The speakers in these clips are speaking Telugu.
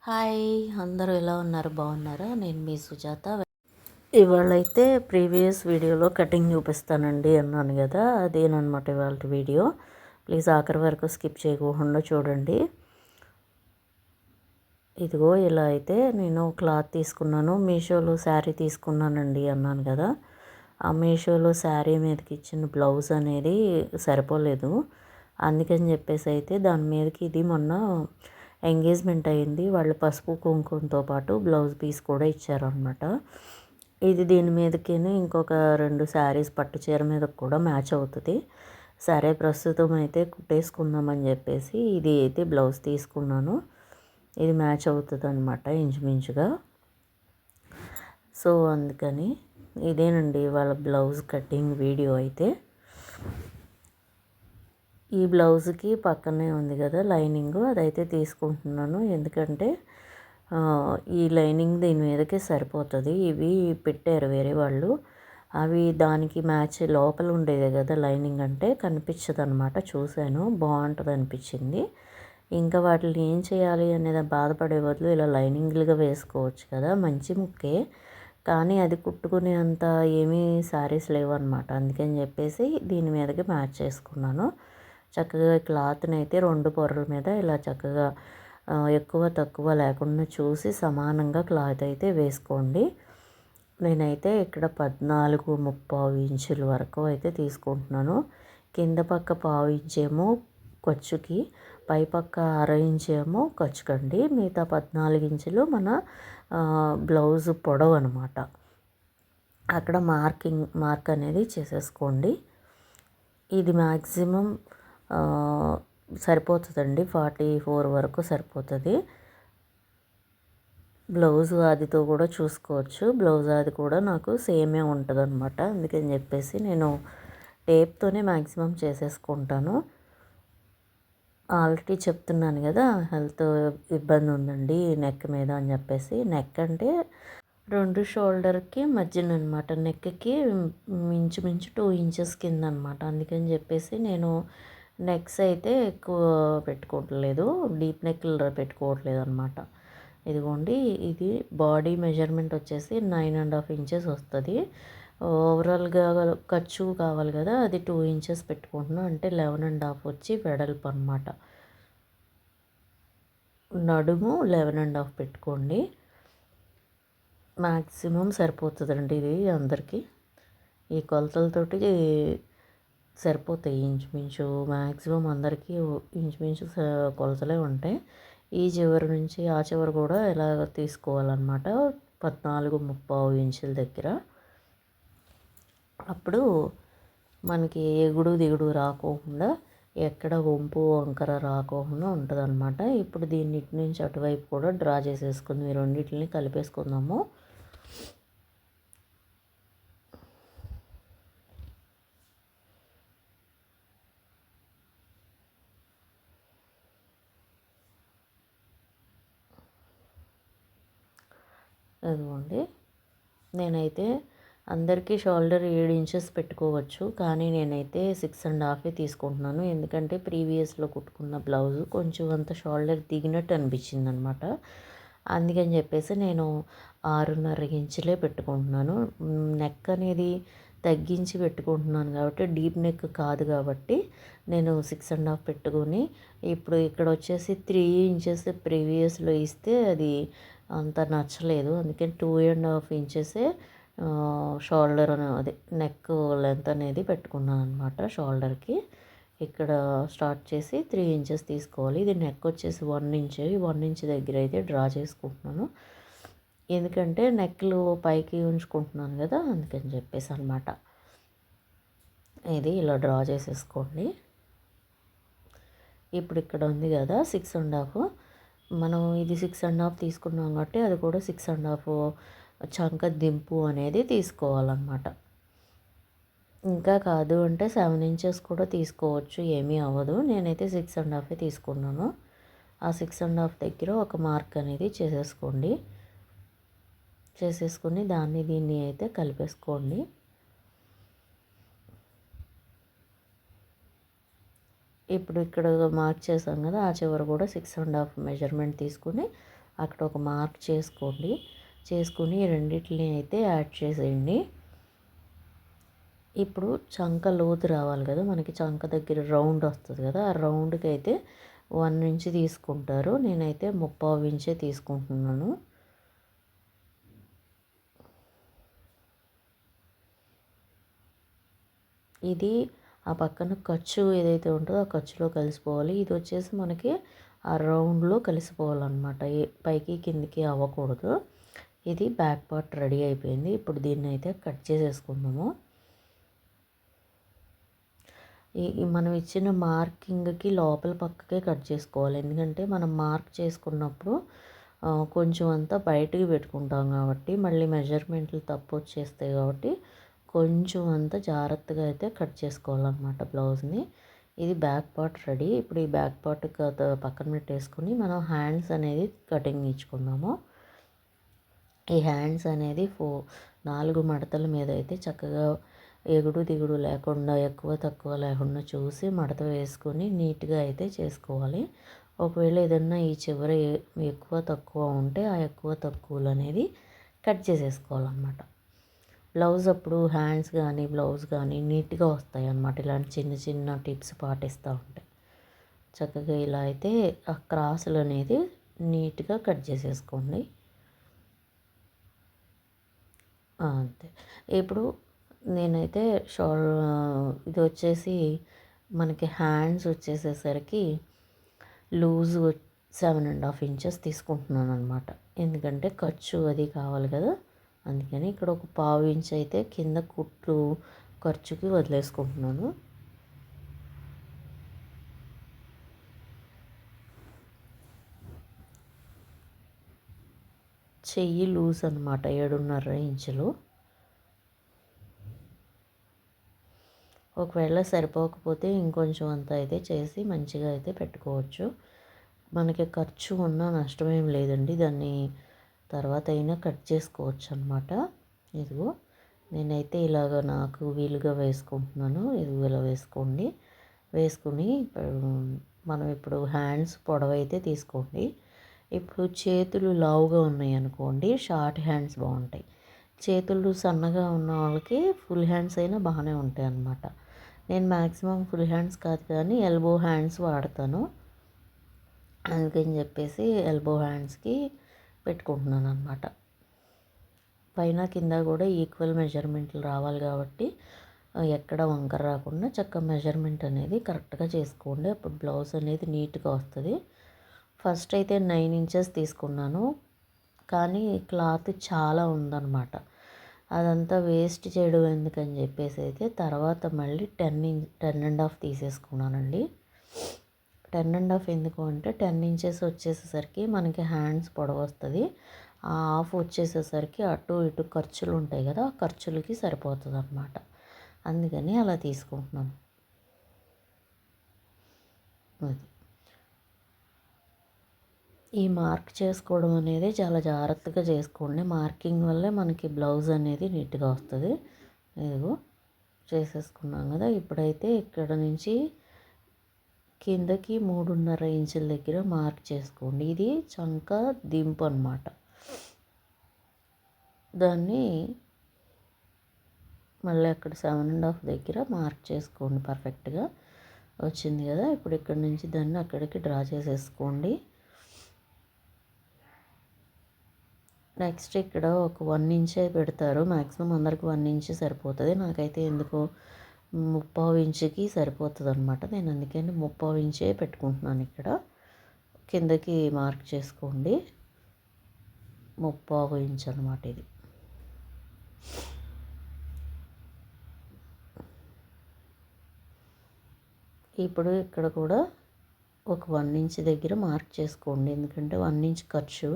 హాయ్, అందరూ ఎలా ఉన్నారు? బాగున్నారా? నేను మీ సుజాత. ఇవాళైతే ప్రీవియస్ వీడియోలో కటింగ్ చూపిస్తానండి అన్నాను కదా, అదేనమాట ఇవాళ వీడియో. ప్లీజ్ ఆఖరి వరకు స్కిప్ చేయకుండా చూడండి. ఇదిగో ఇలా అయితే నేను క్లాత్ తీసుకున్నాను. మీషోలో శారీ తీసుకున్నానండి అన్నాను కదా. ఆ మీషోలో శారీ మీదకి ఇచ్చిన బ్లౌజ్ అనేది సరిపోలేదు. అందుకని చెప్పేసి అయితే దాని మీదకి ఇది మొన్న ఎంగేజ్మెంట్ అయింది. వాళ్ళు పసుపు కుంకుమతో పాటు బ్లౌజ్ పీస్ కూడా ఇచ్చారనమాట. ఇది దీని మీదకి ఇంకొక 2 శారీస్ పట్టు చీర మీద కూడా మ్యాచ్ అవుతుంది. సరే ప్రస్తుతం అయితే కుట్టేసుకుందామని చెప్పేసి ఇది అయితే బ్లౌజ్ తీసుకున్నాను. ఇది మ్యాచ్ అవుతుంది అనమాట ఇంచుమించుగా. సో అందుకని ఇదేనండి వాళ్ళ బ్లౌజ్ కటింగ్ వీడియో అయితే. ఈ బ్లౌజ్కి పక్కనే ఉంది కదా లైనింగ్, అదైతే తీసుకుంటున్నాను. ఎందుకంటే ఈ లైనింగ్ దీని మీదకే సరిపోతుంది. ఇవి పెట్టారు వేరే వాళ్ళు, అవి దానికి మ్యాచ్ లోపల ఉండేది కదా లైనింగ్, అంటే కనిపించదు అనమాట. చూశాను, బాగుంటుంది అనిపించింది. ఇంకా వాటిని ఏం చేయాలి అనేది బాధపడే బదులు ఇలా లైనింగ్లుగా వేసుకోవచ్చు కదా, మంచి ముక్కే. కానీ అది కుట్టుకునే అంత ఏమీ శారీస్ లేవన్నమాట. అందుకని చెప్పేసి దీని మీదకి మ్యాచ్ చేసుకున్నాను. చక్కగా క్లాత్ని అయితే 2 పొరల మీద ఇలా చక్కగా ఎక్కువ తక్కువ లేకుండా చూసి సమానంగా క్లాత్ అయితే వేసుకోండి. నేనైతే ఇక్కడ 14.75 ఇంచుల వరకు అయితే తీసుకుంటున్నాను. కింద పక్క 1/4 ఇంచేమో ఖర్చుకి, పై పక్క 1/2 ఇంచేమో ఖర్చుకండి. మిగతా 14 ఇంచులు మన బ్లౌజ్ పొడవు అనమాట. అక్కడ మార్క్ అనేది చేసేసుకోండి. ఇది మ్యాక్సిమం సరిపోతుందండి, 44 వరకు సరిపోతుంది. బ్లౌజ్ ఆదితో కూడా చూసుకోవచ్చు. బ్లౌజ్ ఆది కూడా నాకు సేమే ఉంటుంది అనమాట. అందుకని చెప్పేసి నేను టేప్తోనే మ్యాక్సిమం చేసేసుకుంటాను. ఆల్రెడీ చెప్తున్నాను కదా, హెల్త్ ఇబ్బంది ఉందండి నెక్ మీద అని చెప్పేసి. నెక్ అంటే 2 షోల్డర్కి మధ్యన అనమాట, నెక్కి ఇంచుమించు 2 ఇంచెస్ కింద అనమాట. అందుకని చెప్పేసి నేను నెక్స్ అయితే ఎక్కువ పెట్టుకోవట్లేదు, డీప్ నెక్లు పెట్టుకోవట్లేదు అనమాట. ఇదిగోండి, ఇది బాడీ మెజర్మెంట్ వచ్చేసి 9.5 ఇంచెస్ వస్తుంది. ఓవరాల్గా ఖర్చు కావాలి కదా, అది 2 ఇంచెస్ పెట్టుకుంటున్నాను. అంటే 11.5 వచ్చి వెడల్పు అనమాట. నడుము 11.5 పెట్టుకోండి, మ్యాక్సిమం సరిపోతుందండి. ఇది అందరికీ ఈ కొలతలతోటి సరిపోతాయి ఇంచుమించు. మ్యాక్సిమం అందరికీ ఇంచుమించు కొలతలే ఉంటాయి. ఈ చివరి నుంచి ఆ చివరి కూడా ఇలా తీసుకోవాలన్నమాట, 14.75 ఇంచుల దగ్గర. అప్పుడు మనకి ఎగుడు దిగుడు రాకోకుండా, ఎక్కడ వంపు వంకర రాకోకుండా ఉంటుంది అనమాట. ఇప్పుడు దీన్ని ఇటు నుంచి అటువైపు కూడా డ్రా చేసేసుకుంది. ఈ రెండింటిని కలిపేసుకుందాము. అదిగోండి, నేనైతే అందరికీ షోల్డర్ 7 ఇంచెస్ పెట్టుకోవచ్చు, కానీ నేనైతే 6.5 తీసుకుంటున్నాను. ఎందుకంటే ప్రీవియస్లో కుట్టుకున్న బ్లౌజు కొంచెం అంత షోల్డర్ దిగినట్టు అనిపించింది అనమాట. అందుకని చెప్పేసి నేను 6.5 ఇంచులే పెట్టుకుంటున్నాను. నెక్ అనేది తగ్గించి పెట్టుకుంటున్నాను కాబట్టి, డీప్ నెక్ కాదు కాబట్టి నేను 6.5 పెట్టుకొని, ఇప్పుడు ఇక్కడ వచ్చేసి 3 ఇంచెస్ ప్రీవియస్లో ఇస్తే అది అంత నచ్చలేదు. అందుకని 2.5 ఇంచెసే షోల్డర్ అదే నెక్ లెంత్ అనేది పెట్టుకున్నాను అనమాట. షోల్డర్కి ఇక్కడ స్టార్ట్ చేసి 3 ఇంచెస్ తీసుకోవాలి. ఇది నెక్ వచ్చేసి 1 ఇంచ్. ఈ 1 ఇంచ్ దగ్గర అయితే డ్రా చేసుకుంటున్నాను. ఎందుకంటే నెక్లు పైకి ఉంచుకుంటున్నాను కదా, అందుకని చెప్పేసి అనమాట. ఇది ఇలా డ్రా చేసేసుకోండి. ఇప్పుడు ఇక్కడ ఉంది కదా 6.5, మనం ఇది 6.5 తీసుకున్నాం కాబట్టి అది కూడా 6.5 చంక దింపు అనేది తీసుకోవాలన్నమాట. ఇంకా కాదు అంటే 7 ఇంచెస్ కూడా తీసుకోవచ్చు, ఏమీ అవ్వదు. నేనైతే 6.5 తీసుకున్నాను. ఆ 6.5 దగ్గర ఒక మార్క్ అనేది చేసేసుకొని దాన్ని దీన్ని అయితే కలిపేసుకోండి. ఇప్పుడు ఇక్కడ మార్క్ చేసాం కదా, ఆ చివర కూడా 6.5 మెజర్మెంట్ తీసుకుని అక్కడ ఒక మార్క్ చేసుకోండి. చేసుకుని రెండిటిని అయితే యాడ్ చేసేయండి. ఇప్పుడు చంక లోతు రావాలి కదా, మనకి చంక దగ్గర రౌండ్ వస్తుంది కదా, ఆ రౌండ్కి అయితే 1 ఇంచ్ తీసుకుంటారు. నేనైతే 3/4 ఇంచే తీసుకుంటున్నాను. ఇది ఆ పక్కన ఖర్చు ఏదైతే ఉంటుందో ఆ ఖర్చులో కలిసిపోవాలి. ఇది వచ్చేసి మనకి ఆ రౌండ్లో కలిసిపోవాలన్నమాట, పైకి కిందికి అవ్వకూడదు. ఇది బ్యాక్ పార్ట్ రెడీ అయిపోయింది. ఇప్పుడు దీన్ని అయితే కట్ చేసేసుకుందాము. మనం ఇచ్చిన మార్కింగ్కి లోపల పక్కకే కట్ చేసుకోవాలి. ఎందుకంటే మనం మార్క్ చేసుకున్నప్పుడు కొంచెం అంతా బయటికి పెట్టుకుంటాం కాబట్టి మళ్ళీ మెజర్మెంట్లు తప్పు వచ్చేస్తాయి కాబట్టి కొంచెం అంతా జాగ్రత్తగా అయితే కట్ చేసుకోవాలన్నమాట బ్లౌజ్ని. ఇది బ్యాక్ పార్ట్ రెడీ. ఇప్పుడు ఈ బ్యాక్ పార్ట్ పక్కన పెట్టేసుకుని మనం హ్యాండ్స్ అనేది కటింగ్ ఇచ్చుకుందాము. ఈ హ్యాండ్స్ అనేది 4 మడతల మీద అయితే చక్కగా ఎగుడు దిగుడు లేకుండా, ఎక్కువ తక్కువ లేకుండా చూసి మడత వేసుకొని నీట్గా అయితే చేసుకోవాలి. ఒకవేళ ఏదన్నా ఈ చివర ఎక్కువ తక్కువ ఉంటే ఆ ఎక్కువ తక్కువలు అనేది కట్ చేసేసుకోవాలన్నమాట. బ్లౌజ్ అప్పుడు హ్యాండ్స్ కానీ బ్లౌజ్ కానీ నీట్గా వస్తాయి అన్నమాట. ఇలాంటి చిన్న చిన్న టిప్స్ పాటిస్తూ ఉంటే చక్కగా ఇలా అయితే ఆ క్రాసులు అనేది నీట్గా కట్ చేసేసుకోండి. అంతే. ఇప్పుడు నేనైతే ఇది వచ్చేసి మనకి హ్యాండ్స్ వచ్చేసేసరికి లూజ్ 7.5 ఇంచెస్ తీసుకుంటున్నాను అనమాట. ఎందుకంటే ఖర్చు అది కావాలి కదా, అందుకని ఇక్కడ ఒక 1/2 ఇంచ్ అయితే కింద కుట్లు ఖర్చుకి వదిలేసుకుంటున్నాను. చెయ్యి లూజ్ అనమాట 7.5 ఇంచులు. ఒకవేళ సరిపోకపోతే ఇంకొంచెం అంత అయితే చేసి మంచిగా అయితే పెట్టుకోవచ్చు. మనకి ఖర్చు ఉన్న నష్టమేం లేదండి, దాన్ని తర్వాత అయినా కట్ చేసుకోవచ్చు అనమాట. ఇదిగో నేనైతే ఇలాగ నాకు వీలుగా వేసుకుంటున్నాను. ఇదిగో ఇలా వేసుకోండి. వేసుకుని మనం ఇప్పుడు హ్యాండ్స్ పొడవైతే తీసుకోండి. ఇప్పుడు చేతులు లావుగా ఉన్నాయి అనుకోండి, షార్ట్ హ్యాండ్స్ బాగుంటాయి. చేతులు సన్నగా ఉన్న వాళ్ళకి ఫుల్ హ్యాండ్స్ అయినా బాగానే ఉంటాయి అన్నమాట. నేను మ్యాక్సిమం ఫుల్ హ్యాండ్స్ కాదు కానీ ఎల్బో హ్యాండ్స్ వాడతాను. అందుకని చెప్పేసి ఎల్బో హ్యాండ్స్కి పెట్టుకుంటున్నాను అనమాట. పైన కింద కూడా ఈక్వల్ మెజర్మెంట్లు రావాలి కాబట్టి ఎక్కడ వంకర రాకుండా చక్కగా మెజర్మెంట్ అనేది కరెక్ట్గా చేసుకోండి. అప్పుడు బ్లౌజ్ అనేది నీట్గా వస్తుంది. ఫస్ట్ అయితే 9 ఇంచెస్ తీసుకున్నాను, కానీ క్లాత్ చాలా ఉందన్నమాట. అదంతా వేస్ట్ చేయడం ఎందుకని చెప్పేసి అయితే తర్వాత మళ్ళీ 10.5 తీసేసుకున్నానండి. 10.5 ఎందుకు అంటే 10 ఇంచెస్ వచ్చేసేసరికి మనకి హ్యాండ్స్ పొడవు వస్తుంది. ఆ హాఫ్ వచ్చేసేసరికి అటు ఇటు ఖర్చులు ఉంటాయి కదా, ఆ ఖర్చులకి సరిపోతుంది అన్నమాట. అందుకని అలా తీసుకుంటున్నాను. అది ఈ మార్క్ చేసుకోవడం అనేది చాలా జాగ్రత్తగా చేసుకోండి. మార్కింగ్ వల్లే మనకి బ్లౌజ్ అనేది నీట్గా వస్తుంది. ఇదిగో చేసేసుకున్నాం కదా. ఇప్పుడైతే ఇక్కడ నుంచి కిందకి 3.5 ఇంచుల దగ్గర మార్క్ చేసుకోండి. ఇది చంక దింపు అన్నమాట. దాన్ని మళ్ళీ అక్కడ 7.5 దగ్గర మార్క్ చేసుకోండి. పర్ఫెక్ట్గా వచ్చింది కదా. ఇప్పుడు ఇక్కడ నుంచి దాన్ని అక్కడికి డ్రా చేసేసుకోండి. నెక్స్ట్ ఇక్కడ ఒక 1 ఇంచే పెడతారు. మ్యాక్సిమం అందరికి 1 ఇంచ్ సరిపోతుంది. నాకైతే ఎందుకో 3/4 ఇంచుకి సరిపోతుంది అనమాట. నేను అందుకని 3/4 ఇంచే పెట్టుకుంటున్నాను. ఇక్కడ కిందకి మార్క్ చేసుకోండి. 3/4 ఇంచ్ అనమాట ఇది. ఇప్పుడు ఇక్కడ కూడా ఒక 1 ఇంచ్ దగ్గర మార్క్ చేసుకోండి. ఎందుకంటే 1 ఇంచ్ ఖర్చు,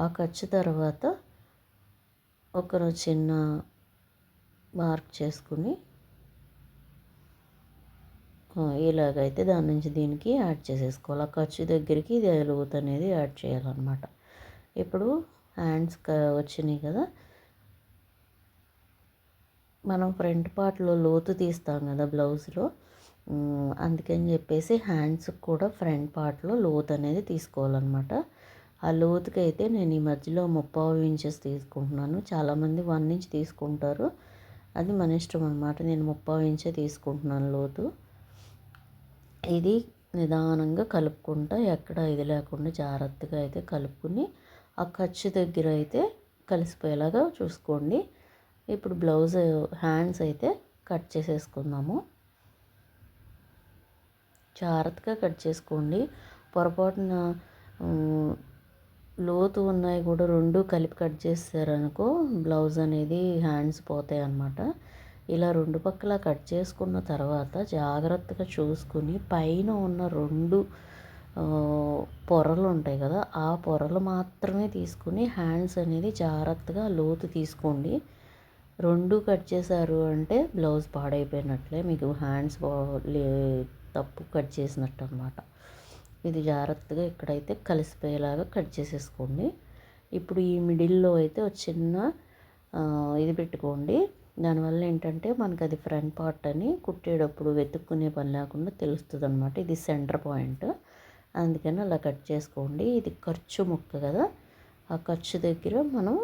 ఆ ఖర్చు తర్వాత ఒక చిన్న మార్క్ చేసుకుని ఇలాగైతే దాని నుంచి దీనికి యాడ్ చేసేసుకోవాలి. ఆ ఖర్చు దగ్గరికి ఇది లోతు అనేది యాడ్ చేయాలన్నమాట. ఇప్పుడు హ్యాండ్స్ వచ్చినాయి కదా, మనం ఫ్రంట్ పార్ట్లో లోతు తీస్తాం కదా బ్లౌజ్లో, అందుకని చెప్పేసి హ్యాండ్స్కి కూడా ఫ్రంట్ పార్ట్లో లోతు అనేది తీసుకోవాలన్నమాట. ఆ లోతుకైతే నేను ఈ మధ్యలో 3/4 ఇంచెస్ తీసుకుంటున్నాను. చాలామంది 1 ఇంచ్ తీసుకుంటారు. అది మన ఇష్టం అనమాట. నేను 3/4 ఇంచే తీసుకుంటున్నాను లోతు. ఇది నిదానంగా కలుపుకుంటా, ఎక్కడ ఇది లేకుండా జాగ్రత్తగా అయితే కలుపుకుని ఆ ఖర్చు దగ్గర అయితే కలిసిపోయేలాగా చూసుకోండి. ఇప్పుడు బ్లౌజ్ హ్యాండ్స్ అయితే కట్ చేసేసుకుందాము. జాగ్రత్తగా కట్ చేసుకోండి. పొరపాటున లోతు ఉన్నాయి కూడా 2 కలిపి కట్ చేసారనుకో బ్లౌజ్ అనేది హ్యాండ్స్ పోతాయి అన్నమాట. ఇలా 2 పక్కల కట్ చేసుకున్న తర్వాత జాగ్రత్తగా చూసుకుని పైన ఉన్న 2 పొరలు ఉంటాయి కదా, ఆ పొరలు మాత్రమే తీసుకుని హ్యాండ్స్ అనేది జాగ్రత్తగా లోతు తీసుకోండి. 2 కట్ చేశారు అంటే బ్లౌజ్ పాడైపోయినట్లే, మీకు హ్యాండ్స్ తప్పు కట్ చేసినట్టు అనమాట. ఇది జాగ్రత్తగా ఇక్కడైతే కలిసిపోయేలాగా కట్ చేసేసుకోండి. ఇప్పుడు ఈ మిడిల్లో అయితే ఒక చిన్న ఇది పెట్టుకోండి. దానివల్ల ఏంటంటే మనకు అది ఫ్రంట్ పార్ట్ అని కుట్టేటప్పుడు వెతుక్కునే పని లేకుండా తెలుస్తుంది అనమాట. ఇది సెంటర్ పాయింట్, అందుకని అలా కట్ చేసుకోండి. ఇది ఖర్చు ముక్క కదా, ఆ ఖర్చు దగ్గర మనం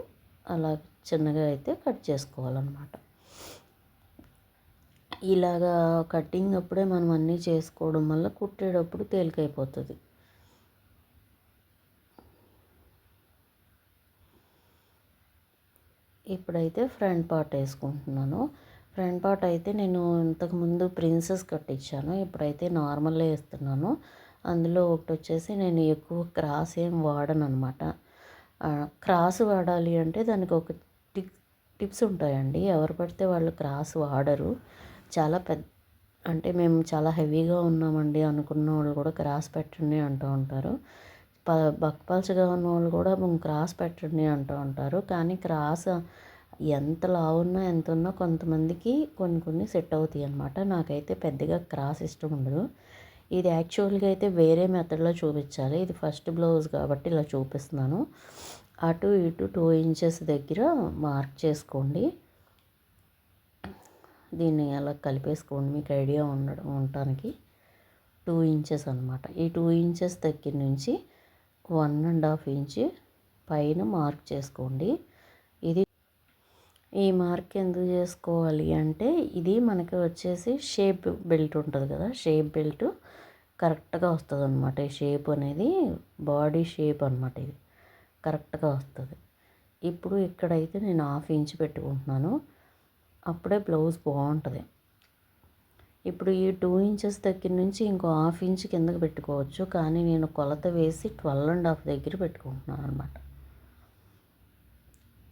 అలా చిన్నగా అయితే కట్ చేసుకోవాలన్నమాట. ఇలాగా కటింగ్ అప్పుడే మనం అన్నీ చేసుకోవడం వల్ల కుట్టేటప్పుడు తేలికైపోతుంది. ఇప్పుడైతే ఫ్రంట్ పార్ట్ వేసుకుంటున్నాను. ఫ్రంట్ పార్ట్ అయితే నేను ఇంతకుముందు ప్రిన్సెస్ కట్ ఇచ్చాను, ఇప్పుడైతే నార్మల్లే వేస్తున్నాను. అందులో ఒకటి వచ్చేసి నేను ఎక్కువ క్రాస్ ఏం వాడను అనమాట. క్రాస్ వాడాలి అంటే దానికి ఒక టిప్స్ ఉంటాయండి. ఎవరు పడితే వాళ్ళు క్రాస్ వాడరు. చాలా అంటే మేము చాలా హెవీగా ఉన్నామండి అనుకున్న వాళ్ళు కూడా క్రాస్ పెట్టండి అంటూ ఉంటారు. బక్కపలచగా ఉన్న వాళ్ళు కూడా క్రాస్ పెట్టండి అంటూ ఉంటారు. కానీ క్రాస్ ఎంత లావున్నా ఎంత ఉన్నా కొంతమందికి కొన్ని సెట్ అవుతాయి అన్నమాట. నాకైతే పెద్దగా క్రాస్ ఇష్టం ఉండదు. ఇది యాక్చువల్గా అయితే వేరే మెథడ్లో చూపించాలి. ఇది ఫస్ట్ బ్లౌజ్ కాబట్టి ఇలా చూపిస్తున్నాను. అటు ఇటు 2 ఇంచెస్ దగ్గర మార్క్ చేసుకోండి. దీన్ని అలా కలిపేసుకోండి, మీకు ఐడియా ఉండటానికి. 2 ఇంచెస్ అనమాట. ఈ 2 ఇంచెస్ దగ్గర నుంచి 1.5 ఇంచ్ పైన మార్క్ చేసుకోండి. ఇది ఈ మార్క్ ఎందుకు చేసుకోవాలి అంటే ఇది మనకి వచ్చేసి షేప్ బెల్ట్ ఉంటుంది కదా, షేప్ బెల్ట్ కరెక్ట్గా వస్తుంది అనమాట. ఈ షేప్ అనేది బాడీ షేప్ అనమాట, ఇది కరెక్ట్గా వస్తుంది. ఇప్పుడు ఇక్కడైతే నేను 1/2 ఇంచ్ పెట్టుకుంటున్నాను, అప్పుడే బ్లౌజ్ బాగుంటుంది. ఇప్పుడు ఈ 2 ఇంచెస్ దగ్గర నుంచి ఇంకో 1/2 ఇంచ్ కిందకి పెట్టుకోవచ్చు, కానీ నేను కొలత వేసి 12.5 దగ్గర పెట్టుకుంటున్నాను అనమాట.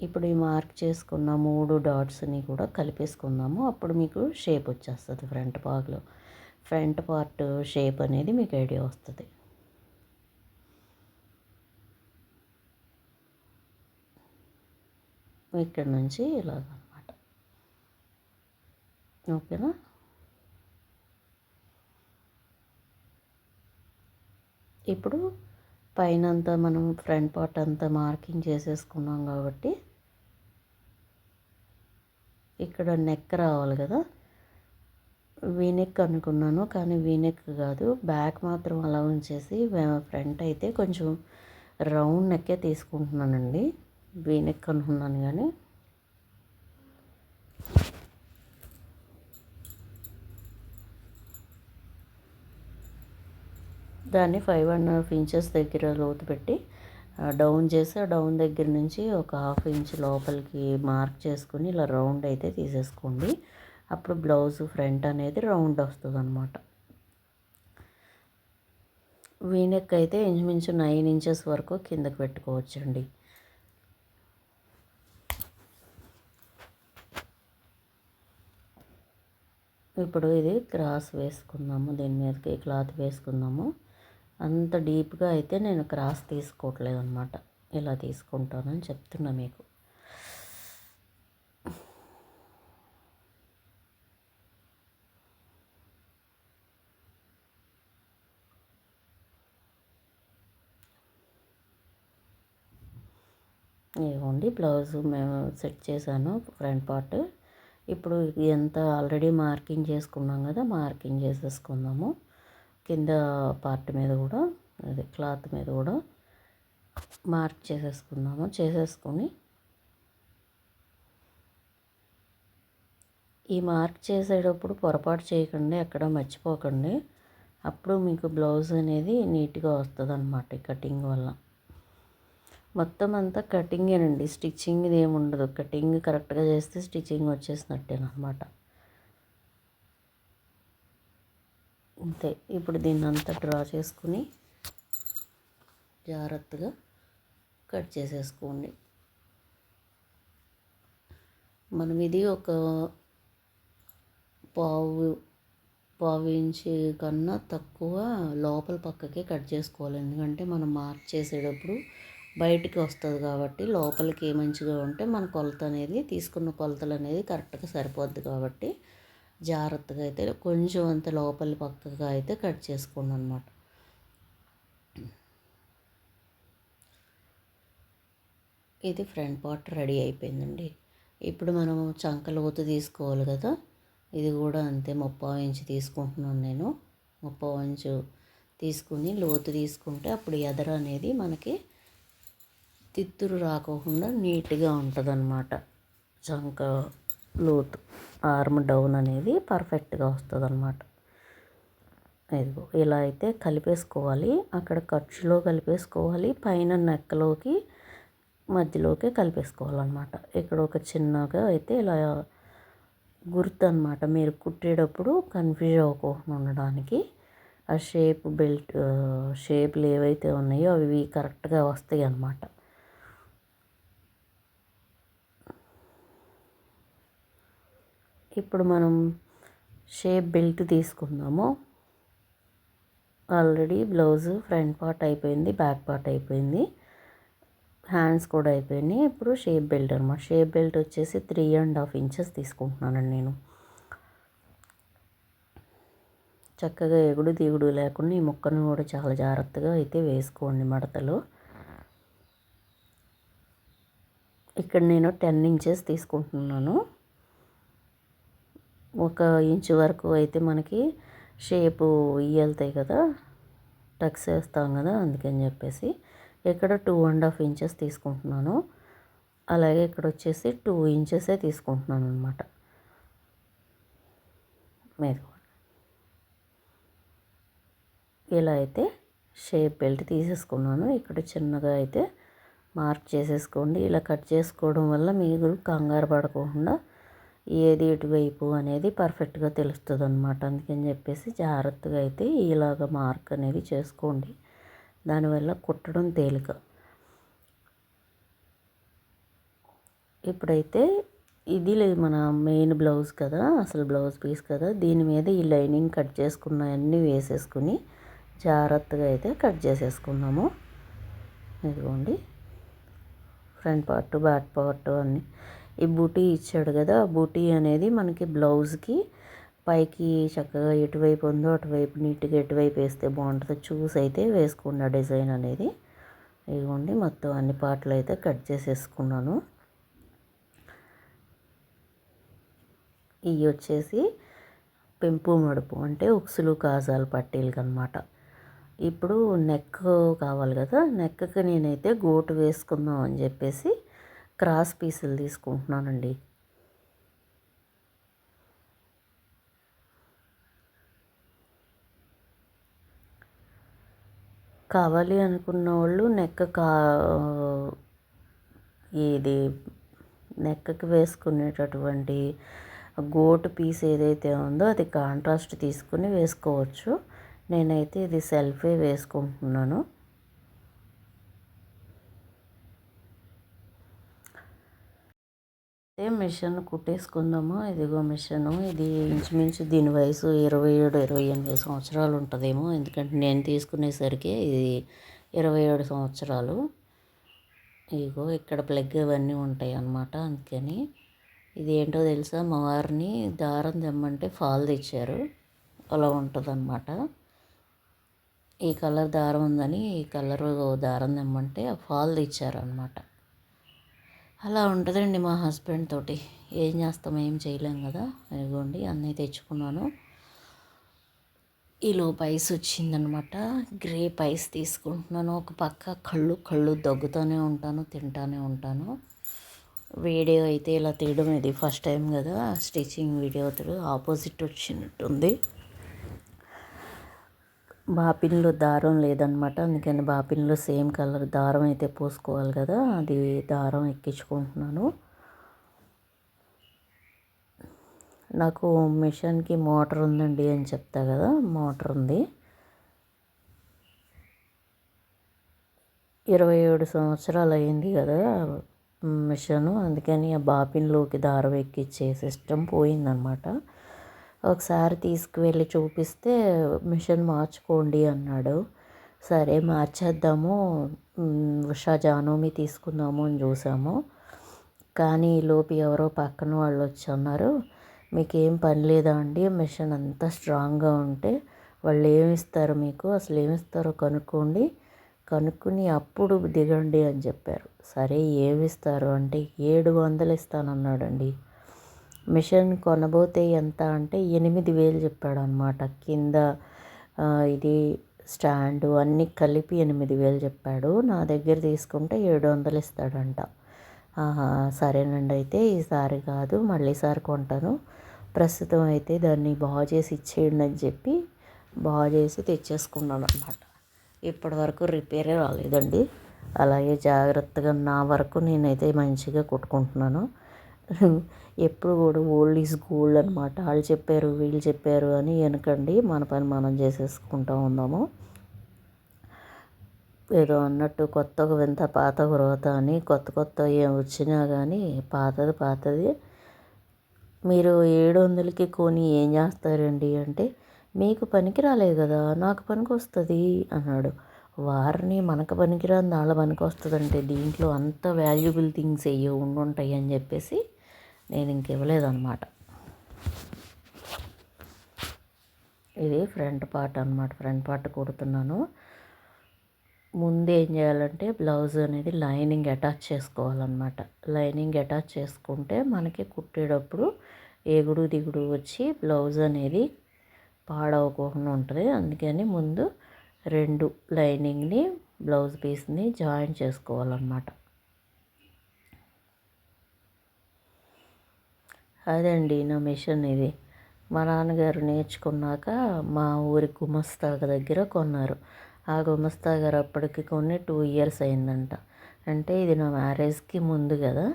ఇప్పుడు ఈ మార్క్ చేసుకున్న 3 డాట్స్ని కూడా కలిపేసుకుందాము. అప్పుడు మీకు షేప్ వచ్చేస్తుంది. ఫ్రంట్ పార్ట్ షేప్ అనేది మీకు ఐడియా వస్తుంది. ఇక్కడ నుంచి ఇలాగనమాట. ఓకేనా? ఇప్పుడు పైన అంతా మనం ఫ్రంట్ పార్ట్ అంతా మార్కింగ్ చేసేసుకున్నాం కాబట్టి ఇక్కడ నెక్ రావాలి కదా, వీనెక్ అనుకున్నాను కానీ వీనెక్ కాదు, బ్యాక్ మాత్రం అలా ఉంచేసి ఫ్రంట్ అయితే కొంచెం రౌండ్ నెక్కే తీసుకుంటున్నానండి. వీనెక్ అనుకున్నాను కానీ దాన్ని 5.5 ఇంచెస్ దగ్గర లోతు పెట్టి డౌన్ చేసి ఆ డౌన్ దగ్గర నుంచి ఒక 1/2 ఇంచ్ లోపలికి మార్క్ చేసుకుని ఇలా రౌండ్ అయితే తీసేసుకోండి. అప్పుడు బ్లౌజ్ ఫ్రంట్ అనేది రౌండ్ వస్తుంది అనమాట. వీనెక్ అయితే ఇంచుమించు 9 ఇంచెస్ వరకు కిందకి పెట్టుకోవచ్చండి. ఇప్పుడు ఇది క్రాస్ వేసుకుందాము, దీని మీదకి క్లాత్ వేసుకుందాము. అంత డీప్గా అయితే నేను క్రాస్ తీసుకోవట్లేదు అనమాట, ఇలా తీసుకుంటానని చెప్తున్నా మీకు. ఇవ్వండి బ్లౌజ్ మేము సెట్ చేశాను ఫ్రంట్ పార్ట్. ఇప్పుడు ఎంత ఆల్రెడీ మార్కింగ్ చేసుకున్నాం కదా, మార్కింగ్ చేసేసుకుందాము. కింద పార్ట్ మీద కూడా, అదే క్లాత్ మీద కూడా మార్క్ చేసేసుకొని ఈ మార్క్ చేసేటప్పుడు పొరపాటు చేయకండి, ఎక్కడ మర్చిపోకండి. అప్పుడు మీకు బ్లౌజ్ అనేది నీట్గా వస్తుంది అన్నమాట ఈ కటింగ్ వల్ల. మొత్తం అంతా కటింగేనండి, స్టిచ్చింగ్ ఏమి ఉండదు. కటింగ్ కరెక్ట్గా చేస్తే స్టిచ్చింగ్ వచ్చేసినట్టేనమాట. అంతే. ఇప్పుడు దీన్ని అంతా డ్రా చేసుకుని జాగ్రత్తగా కట్ చేసేసుకోండి. మనం ఇది ఒక పావు ఇంచు కన్నా తక్కువ లోపల పక్కకే కట్ చేసుకోవాలి. ఎందుకంటే మనం మార్క్ చేసేటప్పుడు బయటికి వస్తుంది కాబట్టి లోపలికి మంచిగా ఉంటే మన కొలత అనేది తీసుకున్న కొలతలు అనేది కరెక్ట్గా సరిపోద్ది. కాబట్టి జాగ్రత్తగా అయితే కొంచెం అంత లోపల పక్కగా అయితే కట్ చేసుకోండి అన్నమాట. ఇది ఫ్రంట్ పార్ట్ రెడీ అయిపోయిందండి. ఇప్పుడు మనం చంక లోతు తీసుకోవాలి కదా, ఇది కూడా అంతే. 30 ఇంచు తీసుకుంటున్నాను నేను. 30 ఇంచు తీసుకుని లోతు తీసుకుంటే అప్పుడు ఎదర అనేది మనకి తిత్తురు రాకోకుండా నీట్గా ఉంటుంది అన్నమాట. చంక లోతు ఆర్మ్ డౌన్ అనేది పర్ఫెక్ట్గా వస్తుంది అన్నమాట. ఇదిగో ఇలా అయితే కలిపేసుకోవాలి. అక్కడ ఖర్చులో కలిపేసుకోవాలి, పైన నెక్కలోకి మధ్యలోకి కలిపేసుకోవాలన్నమాట. ఇక్కడ ఒక చిన్నగా అయితే ఇలా గుర్తు అన్నమాట. మీరు కుట్టేటప్పుడు కన్ఫ్యూజ్ అవ్వకుండా ఉండడానికి ఆ షేప్లు ఏవైతే ఉన్నాయో అవి కరెక్ట్గా వస్తాయి అన్నమాట. ఇప్పుడు మనం షేప్ బెల్ట్ తీసుకుందాము. ఆల్రెడీ బ్లౌజ్ ఫ్రంట్ పార్ట్ అయిపోయింది, బ్యాక్ పార్ట్ అయిపోయింది, హ్యాండ్స్ కూడా అయిపోయినాయి. ఇప్పుడు షేప్ బెల్ట్ అనమాట. షేప్ బెల్ట్ వచ్చేసి 3.5 ఇంచెస్ తీసుకుంటున్నానండి నేను. చక్కగా ఎగుడు దిగుడు లేకుండా ఈ ముక్కను కూడా చాలా జాగ్రత్తగా అయితే వేసుకోండి మడతలు. ఇక్కడ నేను 10 ఇంచెస్ తీసుకుంటున్నాను. 1 ఇంచు వరకు అయితే మనకి షేపు వెళ్తాయి కదా, టక్స్ వేస్తాం కదా, అందుకని చెప్పేసి ఇక్కడ 2.5 ఇంచెస్ తీసుకుంటున్నాను. అలాగే ఇక్కడ వచ్చేసి 2 ఇంచెసే తీసుకుంటున్నాను అనమాట. మీరు ఇలా అయితే షేప్ బెల్ట్ తీసేసుకున్నాను. ఇక్కడ చిన్నగా అయితే మార్క్ చేసేసుకోండి. ఇలా కట్ చేసుకోవడం వల్ల మీరు కంగారు పడకుండా ఏది ఎటువైపు అనేది పర్ఫెక్ట్గా తెలుస్తుంది అన్నమాట. అందుకని చెప్పేసి జాగ్రత్తగా అయితే ఇలాగ మార్క్ అనేది చేసుకోండి. దానివల్ల కుట్టడం తేలిక. ఇప్పుడైతే ఇది మన మెయిన్ బ్లౌజ్ కదా, అసలు బ్లౌజ్ పీస్ కదా, దీని మీద ఈ లైనింగ్ కట్ చేసుకున్నవన్నీ వేసేసుకుని జాగ్రత్తగా అయితే కట్ చేసేసుకున్నాము. ఇదిగోండి ఫ్రంట్ పార్ట్, బ్యాక్ పార్ట్ అన్నీ. ఈ బూటీ ఇచ్చాడు కదా, ఆ బూటీ అనేది మనకి బ్లౌజ్కి పైకి చక్కగా ఎటువైపు ఉందో అటువైపు నీట్గా ఎటువైపు వేస్తే బాగుంటుందో చూసి అయితే వేసుకోండి ఆ డిజైన్ అనేది. ఇదిగోండి మొత్తం అన్ని పార్ట్లు అయితే కట్ చేసేసుకున్నాను. ఇవి వచ్చేసి పెంపు మడుపు అంటే ఉక్సులు కాజాలు పట్టీలకి అనమాట. ఇప్పుడు నెక్ కావాలి కదా, నెక్కి నేనైతే గోటు వేసుకుందాం అని చెప్పేసి క్రాస్ పీసులు తీసుకుంటున్నానండి. కావాలి అనుకున్న వాళ్ళు ఇది నెక్కి వేసుకునేటటువంటి గోటు పీస్ ఏదైతే ఉందో అది కాంట్రాస్ట్ తీసుకుని వేసుకోవచ్చు. నేనైతే ఇది సెల్ఫే వేసుకుంటున్నాను. మిషన్ కుట్టేసుకుందాము. ఇదిగో మిషను, ఇది ఇంచుమించు దీని వయసు 27-28 సంవత్సరాలు ఉంటుందేమో. ఎందుకంటే నేను తీసుకునేసరికి ఇది 27 సంవత్సరాలు. ఇదిగో ఇక్కడ ప్లగ్ అవన్నీ ఉంటాయి అన్నమాట. అందుకని ఇది ఏంటో తెలుసా, మా వారిని దారం తెమ్మంటే ఫాల్ తెచ్చారు. అలా ఉంటుంది అన్నమాట. ఈ కలర్ దారం ఉందని ఈ కలర్ దారం తెమ్మంటే ఫాల్ తెచ్చారనమాట. అలా ఉంటుందండి మా హస్బెండ్ తోటి. ఏం చేస్తాం, ఏం చేయలేం కదా. ఇదిగోండి అన్నీ తెచ్చుకున్నాను. ఈలోపు ఐస్ వచ్చిందనమాట. గ్రేప్ ఐస్ తీసుకుంటున్నాను. ఒక పక్క కళ్ళు దగ్గుతూనే ఉంటాను, తింటానే ఉంటాను. వీడియో అయితే ఇలా తీయడం ఇది ఫస్ట్ టైం కదా, స్టిచ్చింగ్ వీడియో ఆపోజిట్ వచ్చినట్టుంది. బాపిన్లో దారం లేదనమాట, అందుకని బాపిన్లో సేమ్ కలర్ దారం అయితే పోసుకోవాలి కదా, అది దారం ఎక్కించుకుంటున్నాను. నాకు మిషన్కి మోటార్ ఉందండి అని చెప్తా కదా, మోటార్ ఉంది. 27 సంవత్సరాలు అయింది కదా మిషను, అందుకని ఆ బాపిన్లోకి దారం ఎక్కించే సిస్టమ్ పోయిందనమాట. ఒకసారి తీసుకువెళ్ళి చూపిస్తే మిషన్ మార్చుకోండి అన్నాడు. సరే మార్చేద్దాము, ఉషా జానోమి తీసుకుందాము అని చూసాము. కానీ ఈలోపు ఎవరో పక్కన వాళ్ళు వచ్చి అన్నారు, మీకేం పని లేదా అండి, మిషన్ అంతా స్ట్రాంగ్గా ఉంటే వాళ్ళు ఏమిస్తారు మీకు, అసలు ఏమిస్తారో కనుక్కుని అప్పుడు దిగండి అని చెప్పారు. సరే ఏమిస్తారు అంటే 700 ఇస్తానన్నాడండి. మిషన్ కొనబోతే ఎంత అంటే 8,000 చెప్పాడు అనమాట. కింద ఇది స్టాండు అన్నీ కలిపి 8,000 చెప్పాడు. నా దగ్గర తీసుకుంటే 700 ఇస్తాడంట. సరేనండి, అయితే ఈసారి కాదు మళ్ళీసారి కొంటాను, ప్రస్తుతం అయితే దాన్ని బాగు చేసి ఇచ్చేయండి అని చెప్పి బాగు చేసి తెచ్చేసుకున్నాను అనమాట. ఇప్పటి వరకు రిపేరే రాలేదండి. అలాగే జాగ్రత్తగా నా వరకు నేనైతే మంచిగా కుట్టుకుంటున్నాను. ఎప్పుడు కూడా ఓల్డ్ ఈజ్ గోల్డ్ అనమాట. వాళ్ళు చెప్పారు వీళ్ళు చెప్పారు అని వెనకండి, మన పని మనం చేసేసుకుంటూ ఉందాము. ఏదో అన్నట్టు కొత్తగా వింత పాత రోత అని, కొత్త ఏం వచ్చినా కానీ పాతది. మీరు 700కి కొని ఏం చేస్తారండి అంటే, మీకు పనికి రాలేదు కదా నాకు పనికి వస్తుంది అన్నాడు. వారిని మనకు పనికిరాని వాళ్ళ పనికి వస్తుందంటే దీంట్లో అంత వాల్యుబుల్ థింగ్స్ అయ్యో ఉండుంటాయి అని చెప్పేసి నేను ఇంక ఇవ్వలేదన్నమాట. ఇది ఫ్రంట్ పార్ట్ అనమాట, ఫ్రంట్ పార్ట్ కుడుతున్నాను. ముందు ఏం చేయాలంటే బ్లౌజ్ అనేది లైనింగ్ అటాచ్ చేసుకోవాలన్నమాట. లైనింగ్ అటాచ్ చేసుకుంటే మనకి కుట్టేటప్పుడు ఎగుడు దిగుడు వచ్చి బ్లౌజ్ అనేది పాడవకుండా ఉంటుంది. అందుకని ముందు 2 లైనింగ్ని బ్లౌజ్ పీస్ని జాయిన్ చేసుకోవాలన్నమాట. అదండి నా మిషన్. ఇది మా నాన్నగారు నేర్చుకున్నాక మా ఊరి గుమస్తా దగ్గర కొన్నారు. ఆ గుమస్తా గారు అప్పటికి కొన్ని 2 ఇయర్స్ అయిందంట. అంటే ఇది నా మ్యారేజ్కి ముందు కదా,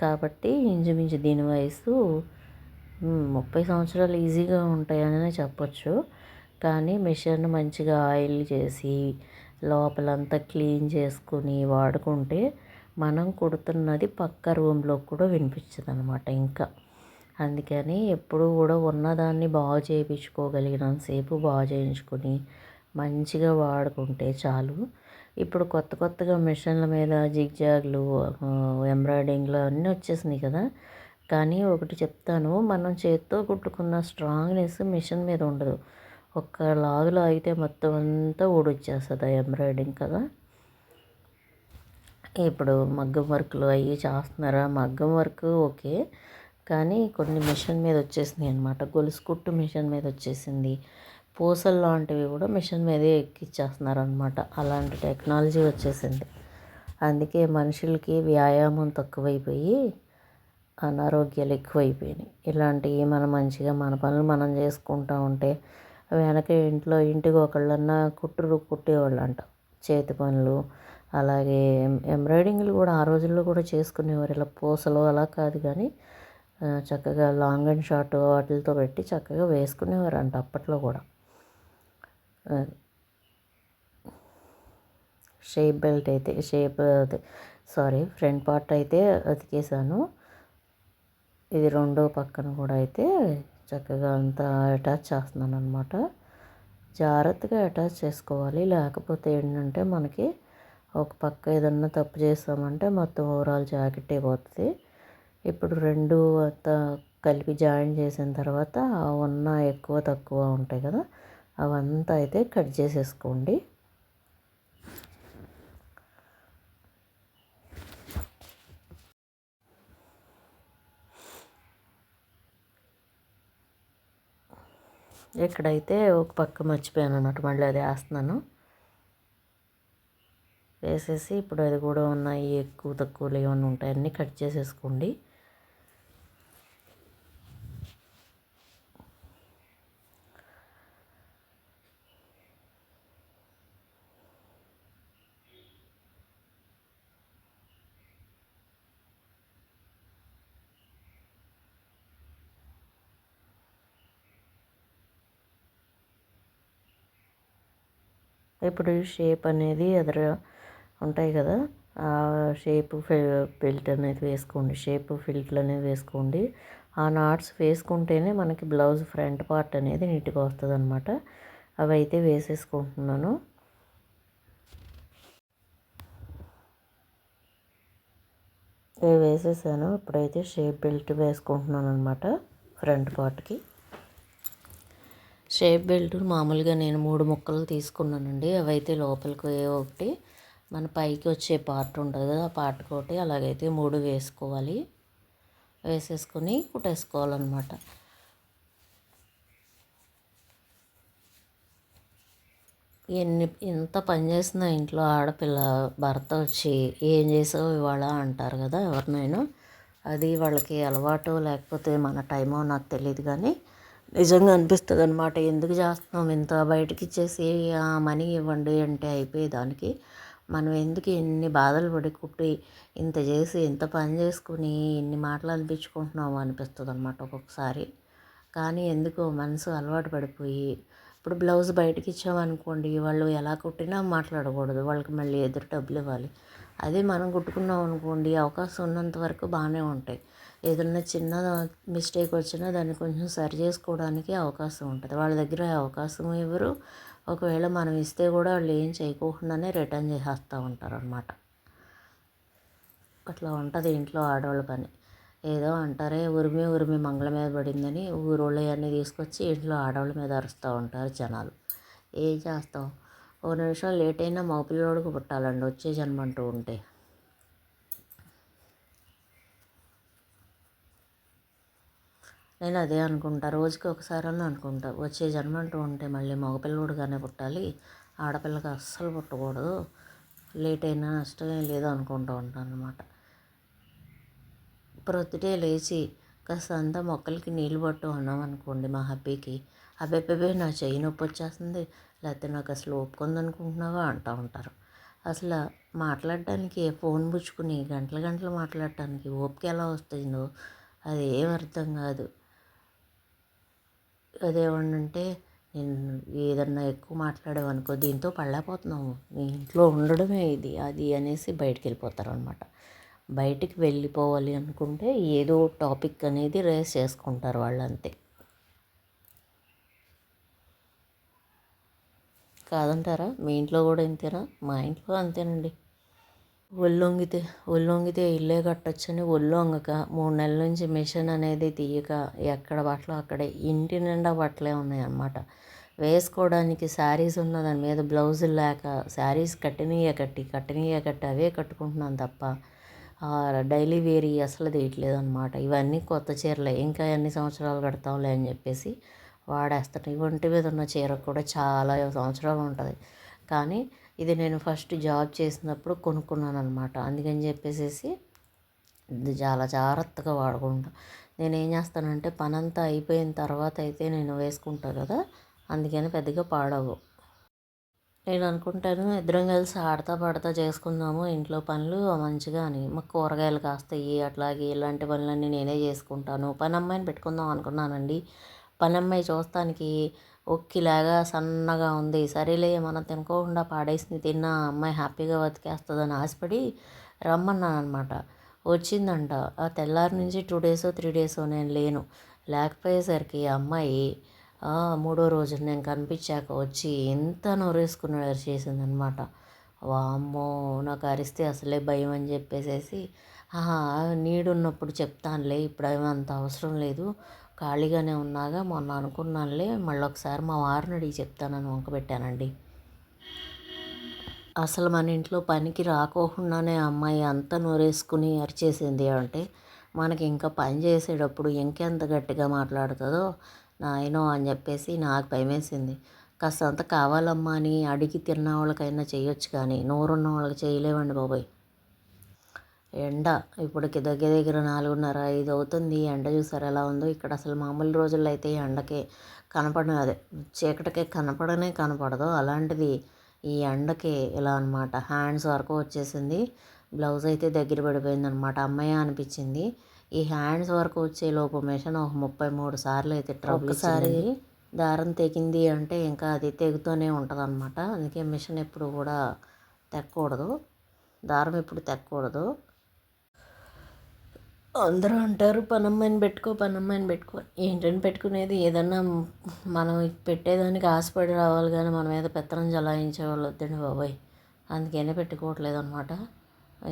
కాబట్టి ఇంచుమించు దీని వయసు 30 సంవత్సరాలు ఈజీగా ఉంటాయనే చెప్పొచ్చు. కానీ మిషన్ మంచిగా ఆయిల్ చేసి లోపలంతా క్లీన్ చేసుకుని వాడుకుంటే మనం కుడుతున్నది పక్క రూమ్లో కూడా వినిపించదు అనమాట. ఇంకా అందుకని ఎప్పుడు కూడా ఉన్నదాన్ని బాగు చేయించుకోగలిగినంతసేపు బాగు చేయించుకొని మంచిగా వాడుకుంటే చాలు. ఇప్పుడు కొత్తగా మిషన్ల మీద జిగ్జాగ్లు, ఎంబ్రాయిడింగ్లు అన్నీ వచ్చేసినాయి కదా. కానీ ఒకటి చెప్తాను, మనం చేత్తో కుట్టుకున్న స్ట్రాంగ్నెస్ మిషన్ మీద ఉండదు. ఒక్క లాగులో అయితే మొత్తం అంతా ఊడొచ్చేస్తుంది ఆ ఎంబ్రాయిడింగ్ కదా. ఇప్పుడు మగ్గం వర్క్లు అవి చేస్తున్నారా, మగ్గం వర్క్ ఓకే, కానీ కొన్ని మిషన్ మీద వచ్చేసినాయి అనమాట. గొలుసు కుట్టు మిషన్ మీద వచ్చేసింది, పూసలు లాంటివి కూడా మిషన్ మీదే ఎక్కిచ్చేస్తున్నారు అనమాట. అలాంటి టెక్నాలజీ వచ్చేసింది. అందుకే మనుషులకి వ్యాయామం తక్కువైపోయి అనారోగ్యాలు ఎక్కువైపోయినాయి. ఇలాంటివి మనం మంచిగా మన పనులు మనం చేసుకుంటూ ఉంటే వెనక ఇంటికి ఒకళ్ళన్నా కుట్టేవాళ్ళు అంట, చేతి పనులు. అలాగే ఎంబ్రాయిడింగ్లు కూడా ఆ రోజుల్లో కూడా చేసుకునేవారు. ఇలా పూసలు అలా కాదు కానీ చక్కగా లాంగ్ అండ్ షార్ట్ వాటితో పెట్టి చక్కగా వేసుకునేవారు అంట అప్పట్లో కూడా. షేప్ బెల్ట్ అయితే ఫ్రంట్ పార్ట్ అయితే అతికేసాను. ఇది రెండో పక్కన కూడా అయితే చక్కగా అంతా అటాచ్ చేస్తున్నాను అనమాట. జాగ్రత్తగా అటాచ్ చేసుకోవాలి, లేకపోతే ఏంటంటే మనకి ఒక పక్క ఏదన్నా తప్పు చేస్తామంటే మొత్తం ఓవరాల్ జాకెట్ అయిపోతుంది. ఇప్పుడు 2 అంతా కలిపి జాయిన్ చేసిన తర్వాత ఉన్న ఎక్కువ తక్కువ ఉంటాయి కదా, అవంతా అయితే కట్ చేసేసుకోండి. ఇక్కడైతే ఒక పక్క మర్చిపోయాను అన్నట్టు, మళ్ళీ అది వేస్తున్నాను. వేసేసి ఇప్పుడు అది కూడా ఉన్నాయి ఎక్కువ తక్కువలు ఏమైనా ఉంటాయి అన్నీ కట్ చేసేసుకోండి. ఇప్పుడు షేప్ అనేది ఉంటాయి కదా, ఆ షేప్ బెల్ట్ అనేది వేసుకోండి, షేప్ ఫిల్ట్లు అనేది వేసుకోండి. ఆ నాట్స్ వేసుకుంటేనే మనకి బ్లౌజ్ ఫ్రంట్ పార్ట్ అనేది నీట్గా వస్తుంది అనమాట. అవి అయితే వేసేసుకుంటున్నాను. ఇవి వేసేసాను. ఇప్పుడైతే షేప్ బెల్ట్ వేసుకుంటున్నాను అనమాట ఫ్రంట్ పార్ట్కి. షేప్ బెల్ట్ మామూలుగా నేను 3 ముక్కలు తీసుకున్నానండి. అవైతే లోపలికి ఒకటి, మన పైకి వచ్చే పార్ట్ ఉంటుంది కదా, ఆ పార్ట్కి ఒకటి, అలాగైతే 3 వేసుకోవాలి. వేసేసుకొని కుట్టేసుకోవాలన్నమాట. ఎంత పని చేసినా ఇంట్లో ఆడపిల్ల భర్త వచ్చి ఏం చేసావు ఇవాళ అంటారు కదా ఎవరినైనా. అది వాళ్ళకి అలవాటు లేకపోతే మన టైమో నాకు తెలియదు, కానీ నిజంగా అనిపిస్తుంది అనమాట. ఎందుకు చేస్తున్నాం ఇంత, బయటకి ఇచ్చేసి ఆ మనీ ఇవ్వండి అంటే అయిపోయేదానికి మనం ఎందుకు ఇన్ని బాధలు పడి కుట్టి ఇంత చేసి ఇంత పని చేసుకుని ఇన్ని మాటలు అనిపించుకుంటున్నాము అనిపిస్తుంది అనమాట ఒక్కొక్కసారి. కానీ ఎందుకో మనసు అలవాటు పడిపోయి, ఇప్పుడు బ్లౌజ్ బయటకి ఇచ్చామనుకోండి, వాళ్ళు ఎలా కుట్టినా మాట్లాడకూడదు, వాళ్ళకి మళ్ళీ ఎదురు డబ్బులు ఇవ్వాలి. అదే మనం కుట్టుకున్నాం అనుకోండి, అవకాశం ఉన్నంత వరకు బాగానే ఉంటాయి. ఏదన్నా చిన్న మిస్టేక్ వచ్చినా దాన్ని కొంచెం సరి చేసుకోవడానికి అవకాశం ఉంటుంది. వాళ్ళ దగ్గర అవకాశం ఇవ్వరు. ఒకవేళ మనం ఇస్తే కూడా వాళ్ళు ఏం చేయకోకుండానే రిటర్న్ చేసేస్తూ ఉంటారు అనమాట. అట్లా ఉంటుంది ఇంట్లో ఆడవాళ్ళ పని. ఏదో అంటారే, ఉరిమి ఉరిమి మంగళ మీద పడిందని ఊరోళ్ళు అన్నీ తీసుకొచ్చి ఇంట్లో ఆడవాళ్ళ మీద అరుస్తూ ఉంటారు జనాలు. ఏం చేస్తాం, ఓ నిమిషం లేట్ అయినా మగపిల్లోడికి పుట్టాలండి వచ్చే జన్మ అంటూ ఉంటే. నేను అదే అనుకుంటా, రోజుకి ఒకసారన్నా అనుకుంటా, వచ్చే జన్మ అంటూ ఉంటే మళ్ళీ మగపిల్లోడుగానే పుట్టాలి, ఆడపిల్లకి అస్సలు పుట్టకూడదు, లేట్ అయినా నష్టమే లేదు అనుకుంటూ ఉంటాను అనమాట. ప్రొద్దుటే లేచి కాస్తంతా మొక్కలకి నీళ్ళు పట్టు అన్నాం అనుకోండి మా హబ్బీకి, అబ్బెబ్బే నా చెయ్యి నొప్పి వచ్చేస్తుంది, లేకపోతే నాకు అసలు ఓపుకుంది అనుకుంటున్నావా అంటూ ఉంటారు. అసలు మాట్లాడడానికి ఫోన్ పుచ్చుకుని గంటలు గంటలు మాట్లాడటానికి ఓపిక ఎలా వస్తుందో అది ఏం అర్థం కాదు. అదేమన్నంటే, నేను ఏదన్నా ఎక్కువ మాట్లాడామనుకో, దీంతో పడలేకపోతున్నాము, నీ ఇంట్లో ఉండడమే ఇది అది అనేసి బయటికి వెళ్ళిపోతారనమాట. బయటికి వెళ్ళిపోవాలి అనుకుంటే ఏదో టాపిక్ అనేది రేస్ చేసుకుంటారు వాళ్ళు, అంతే. కాదంటారా? మీ ఇంట్లో కూడా ఇంతేనా? మా ఇంట్లో అంతేనండి. ఒళ్ళొంగితే ఒళ్ళొంగితే ఇల్లే కట్టొచ్చని ఒళ్ళొంగక 3 నెలల నుంచి మిషన్ అనేది తీయక ఎక్కడ బట్టలు అక్కడే, ఇంటి నిండా బట్టలే ఉన్నాయన్నమాట. వేసుకోవడానికి శారీస్ ఉన్న దాని మీద బ్లౌజులు లేక శారీస్ కట్టినయే కట్టి అవే కట్టుకుంటున్నాను తప్ప డైలీ వేరీ అసలు తీయట్లేదు అనమాట. ఇవన్నీ కొత్త చీరలే, ఇంకా ఎన్ని సంవత్సరాలు కడతాంలే అని చెప్పేసి వాడేస్తాను. ఈ ఒంటి మీద ఉన్న చీర కూడా చాలా సంవత్సరాలు ఉంటుంది, కానీ ఇది నేను ఫస్ట్ జాబ్ చేసినప్పుడు కొనుక్కున్నాను అనమాట. అందుకని చెప్పేసి ఇది చాలా జాగ్రత్తగా వాడుకుంటా. నేనేం చేస్తానంటే పనంతా అయిపోయిన తర్వాత అయితే నేను వేసుకుంటాను కదా, అందుకని పెద్దగా పాడవు. నేను అనుకుంటాను ఇద్దరం కలిసి ఆడతా పాడతా చేసుకుందాము ఇంట్లో పనులు మంచిగా అని. మాకు కూరగాయలు కాస్తాయి, అట్లాగే ఇలాంటి పనులన్నీ నేనే చేసుకుంటాను. పని అమ్మాయిని పెట్టుకుందాం అనుకున్నానండి. పని అమ్మాయి చూస్తానికి ఒక్కిలాగా సన్నగా ఉంది. సరేలే మనం తినుకోకుండా పాడేసి తిన్న అమ్మాయి హ్యాపీగా బతికేస్తుందని ఆశపడి రమ్మన్నాను అనమాట. వచ్చిందంట. ఆ తెల్లారి నుంచి 2 డేసో 3 డేసో నేను లేను. లేకపోయేసరికి ఆ అమ్మాయి మూడో రోజు నేను కనిపించాక వచ్చి ఎంత నోరేసుకుని చేసిందనమాట. వామ్మో, నాకు అరిస్తే అసలే భయం అని చెప్పేసి, నీడున్నప్పుడు చెప్తానులే, ఇప్పుడు అంత అవసరం లేదు, ఖాళీగానే ఉన్నాగా మొన్న అనుకున్నానులే, మళ్ళీ ఒకసారి మా వారిని అడిగి చెప్తానని వంకపెట్టానండి. అసలు మన ఇంట్లో పనికి రాకోకుండానే అమ్మాయి అంత నోరేసుకుని అరిచేసింది అంటే మనకి ఇంకా పని చేసేటప్పుడు ఇంకెంత గట్టిగా మాట్లాడుతుందో నాయనో అని చెప్పేసి నాకు భయమేసింది. కాస్తంత కావాలమ్మా అని అడిగి తిన్న వాళ్ళకైనా చేయొచ్చు కానీ నోరున్న వాళ్ళకి చేయలేమండి బాబోయ్. ఎండ ఇప్పటికి దగ్గర దగ్గర 4:30, 5 అవుతుంది. ఎండ చూసారా ఎలా ఉందో. ఇక్కడ అసలు మామూలు రోజుల్లో అయితే ఎండకే అదే చీకటికే కనపడదు. అలాంటిది ఈ ఎండకి ఇలా అనమాట. హ్యాండ్స్ వరకు వచ్చేసింది. బ్లౌజ్ అయితే దగ్గర పడిపోయిందనమాట. అమ్మయ్య అనిపించింది. ఈ హ్యాండ్స్ వరకు వచ్చేలోపు మిషన్ ఒక 33 సార్లు అయితే ట్రబుల్ ఇచ్చిందండి. దారం తెగింది అంటే ఇంకా అది తెగుతూనే ఉంటుంది అనమాట. అందుకే మిషన్ ఎప్పుడు కూడా తెక్కకూడదు, దారం ఎప్పుడు తెక్కకూడదు. అందరూ అంటారు పనమ్మాయిని పెట్టుకో. ఏంటని పెట్టుకునేది? ఏదన్నా మనం పెట్టేదానికి ఆశపడి రావాలి కానీ మన మీద పెత్తనం జలాయించే వాళ్ళు వద్దండి బాబాయ్. అందుకనే పెట్టుకోవట్లేదు అనమాట.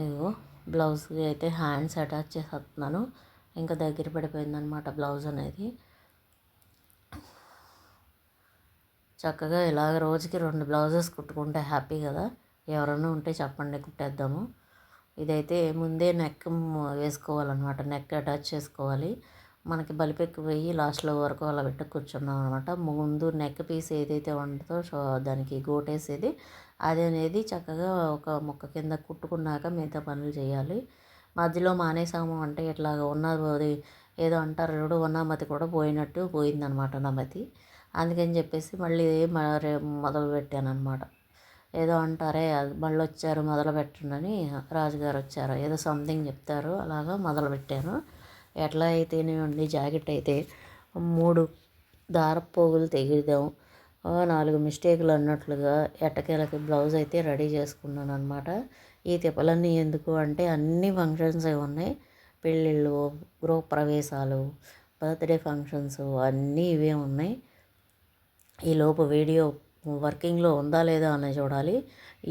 ఇదిగో బ్లౌజ్కి అయితే హ్యాండ్స్ అటాచ్ చేసేస్తున్నాను. ఇంకా దగ్గర పడిపోయిందనమాట బ్లౌజ్ అనేది. చక్కగా ఇలాగ రోజుకి 2 బ్లౌజెస్ కుట్టుకుంటే హ్యాపీ కదా. ఎవరైనా ఉంటే చెప్పండి, కుట్టేద్దాము. ఇదైతే ముందే నెక్ వేసుకోవాలన్నమాట. నెక్ అటాచ్ చేసుకోవాలి. మనకి బలిపెక్కి పోయి లాస్ట్లో వరకు అలా పెట్టి కూర్చున్నాం అనమాట. ముందు నెక్ పీస్ ఏదైతే ఉంటుందో దానికి గోటేసేది అది అనేది చక్కగా ఒక ముక్క కింద కుట్టుకున్నాక మిగతా పనులు చేయాలి. మధ్యలో మానేసాము అంటే ఇట్లాగ ఉన్నది ఏదో అంటారు చూడు, ఉన్నమతి కూడా పోయిందనమాట నా మతి. అందుకని చెప్పేసి మళ్ళీ మొదలు పెట్టాను అనమాట. ఏదో అంటారే మళ్ళీ వచ్చారు మొదలు పెట్టండి, రాజుగారు వచ్చారు ఏదో సంథింగ్ చెప్తారు, అలాగా మొదలుపెట్టాను. ఎట్లా అయితేనేమండి, జాకెట్ అయితే 3 దారపు పోగులు తెగిద్దాం, 4 మిస్టేకులు అన్నట్లుగా ఎట్టకేలకి బ్లౌజ్ అయితే రెడీ చేసుకున్నాను అనమాట. ఈ తిప్పలన్నీ ఎందుకు అంటే అన్ని ఫంక్షన్స్ ఉన్నాయి. పెళ్ళిళ్ళు, గృహప్రవేశాలు, బర్త్డే ఫంక్షన్స్ అన్నీ ఇవే ఉన్నాయి. ఈలోపు వీడియో వర్కింగ్లో ఉందా లేదా అని చూడాలి.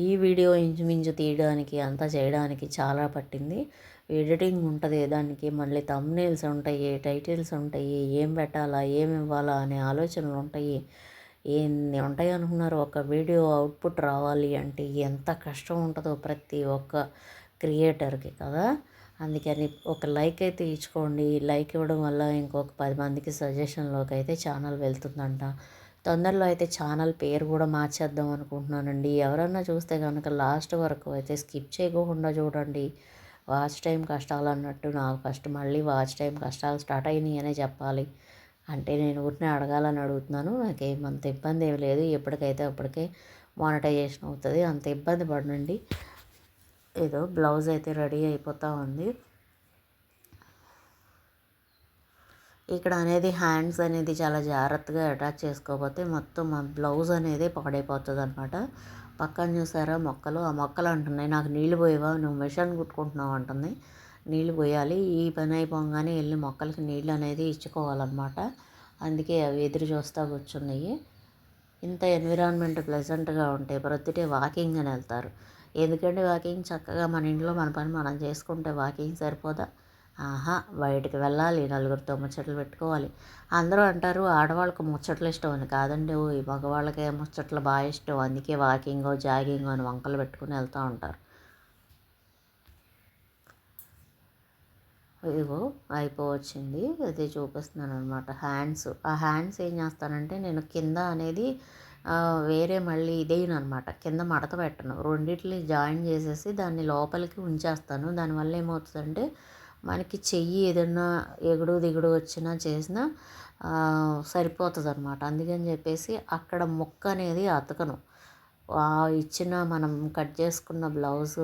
ఈ వీడియో ఇంచుమించు తీయడానికి అంతా చేయడానికి చాలా పట్టింది. ఎడిటింగ్ ఉంటుంది దానికి, మళ్ళీ థంబ్నెయిల్స్ ఉంటాయి, టైటిల్స్ ఉంటాయి, ఏం పెట్టాలా ఏమి ఇవ్వాలా అనే ఆలోచనలు ఉంటాయి. ఎన్ని ఉంటాయి అనుకున్నారు. ఒక వీడియో అవుట్పుట్ రావాలి అంటే ఎంత కష్టం ఉంటుందో ప్రతి ఒక్క క్రియేటర్కి కదా. అందుకని ఒక లైక్ అయితే ఇచ్చుకోండి. లైక్ ఇవ్వడం వల్ల ఇంకొక 10 మందికి సజెషన్లోకి అయితే ఛానల్ వెళ్తుందంట. తొందరలో అయితే ఛానల్ పేరు కూడా మార్చేద్దాం అనుకుంటున్నానండి. ఎవరన్నా చూస్తే కనుక లాస్ట్ వరకు అయితే స్కిప్ చేయకుండా చూడండి. వాచ్ టైం కష్టాలు అన్నట్టు నాకు ఫస్ట్ మళ్ళీ వాచ్ టైం కష్టాలు స్టార్ట్ అయినాయి అనే చెప్పాలి. అంటే నేను ఊరినే అడగాలని అడుగుతున్నాను. నాకేమంత ఇబ్బంది ఏమి లేదు. ఎప్పటికైతే అప్పటికే మానిటైజేషన్ అవుతుంది, అంత ఇబ్బంది పడనండి. ఏదో బ్లౌజ్ అయితే రెడీ అయిపోతూ ఉంది. ఇక్కడ అనేది హ్యాండ్స్ అనేది చాలా జాగ్రత్తగా అటాచ్ చేసుకోకపోతే మొత్తం మా బ్లౌజ్ అనేది పాడైపోతుంది అనమాట. పక్కన చూసారా మొక్కలు, ఆ మొక్కలు అంటున్నాయి నాకు నీళ్ళు పోయేవా, నువ్వు మిషన్ కుట్టుకుంటున్నావు అంటుంది. నీళ్ళు పోయాలి. ఈ పని అయిపోగానే వెళ్ళి మొక్కలకి నీళ్ళు అనేది ఇచ్చుకోవాలన్నమాట. అందుకే అవి ఎదురు చూస్తూ కూర్చున్నాయి. ఇంత ఎన్విరాన్మెంట్ ప్లెజెంట్గా ఉంటే ప్రొద్దుటే వాకింగ్ అని వెళ్తారు. ఎందుకంటే వాకింగ్ చక్కగా మన ఇంట్లో మన పని మనం చేసుకుంటే వాకింగ్ సరిపోదా? బయటికి వెళ్ళాలి, నలుగురితో ముచ్చట్లు పెట్టుకోవాలి. అందరూ అంటారు ఆడవాళ్ళకు ముచ్చట్లు ఇష్టం అని. కాదండి, ఈ మగవాళ్ళకే ముచ్చట్లు బాగా ఇష్టం. అందుకే వాకింగో జాగింగో అని వంకలు పెట్టుకుని వెళ్తూ ఉంటారు. ఇదిగో అయిపోవచ్చింది, అదే చూపిస్తున్నాను అనమాట. ఆ హ్యాండ్స్ ఏం చేస్తానంటే నేను కింద అనేది వేరే మళ్ళీ ఇదేను అనమాట. కింద మడత పెట్టను, రెండిటిని జాయిన్ చేసేసి దాన్ని లోపలికి ఉంచేస్తాను. దానివల్ల ఏమవుతుందంటే మనకి చెయ్యి ఏదన్నా ఎగుడు దిగుడు వచ్చినా చేసినా సరిపోతుంది అనమాట. అందుకని చెప్పేసి అక్కడ ముక్క అనేది అతకను. ఇచ్చిన మనం కట్ చేసుకున్న బ్లౌజ్